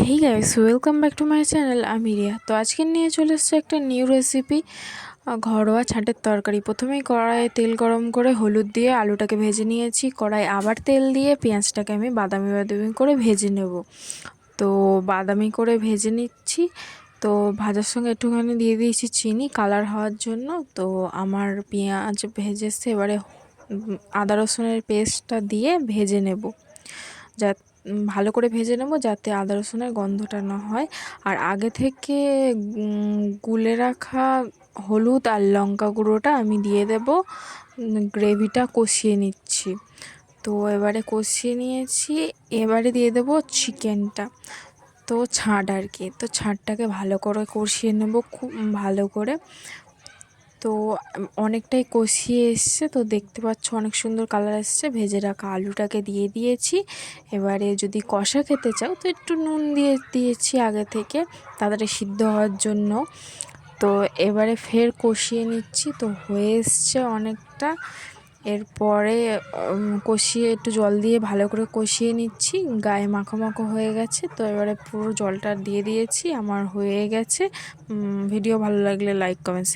Hey guys, welcome back to my channel. আমি রিয়া। তো আজকে নিয়ে চলে এসেছে একটা নিউ রেসিপি, ঘরোয়া ছাঁটের তরকারি। প্রথমেই কড়াইয়ে তেল গরম করে হলুদ দিয়ে আলুটাকে ভেজে নিয়েছি। কড়াই আবার তেল দিয়ে পেঁয়াজটাকে আমি বাদামি বাদামি করে ভেজে নেব। তো বাদামি করে ভেজে নিচ্ছি। তো ভাজার সঙ্গে একটুখানি দিয়ে দিয়েছি চিনি কালার হওয়ার জন্য। তো আমার পেঁয়াজ ভেজে এসছে, এবারে আদা রসুনের পেস্টটা দিয়ে ভেজে নেব। যা ভালো করে ভেজে নেব যাতে আদা রসুনের গন্ধটা না হয়। আর আগে থেকে গুলে রাখা হলুদ আর লঙ্কা গুঁড়োটা আমি দিয়ে দেব। গ্রেভিটা কষিয়ে নিচ্ছি। তো এবারে কষিয়ে নিয়েছি, এবারে দিয়ে দেব চিকেনটা। তো ছাঁট আর কি, তো ছাঁটটাকে ভালো করে কষিয়ে নেব খুব ভালো করে। তো অনেকটাই কষিয়ে এসছে, তো দেখতে পাচ্ছ অনেক সুন্দর কালার এসছে। ভেজে রাখা আলুটাকে দিয়ে দিয়েছি। এবারে যদি কষা খেতে চাও তো একটু নুন দিয়ে দিয়েছি আগে থেকে তাড়াতাড়ি সিদ্ধ হওয়ার জন্য। তো এবারে ফের কষিয়ে নিচ্ছি। তো হয়ে এসছে অনেকটা। এরপরে কষিয়ে একটু জল দিয়ে ভালো করে কষিয়ে নিচ্ছি। গায়ে মাখো মাখো হয়ে গেছে, তো এবারে পুরো জলটা দিয়ে দিয়েছি। আমার হয়ে গেছে। ভিডিও ভালো লাগলে লাইক কমেন্ট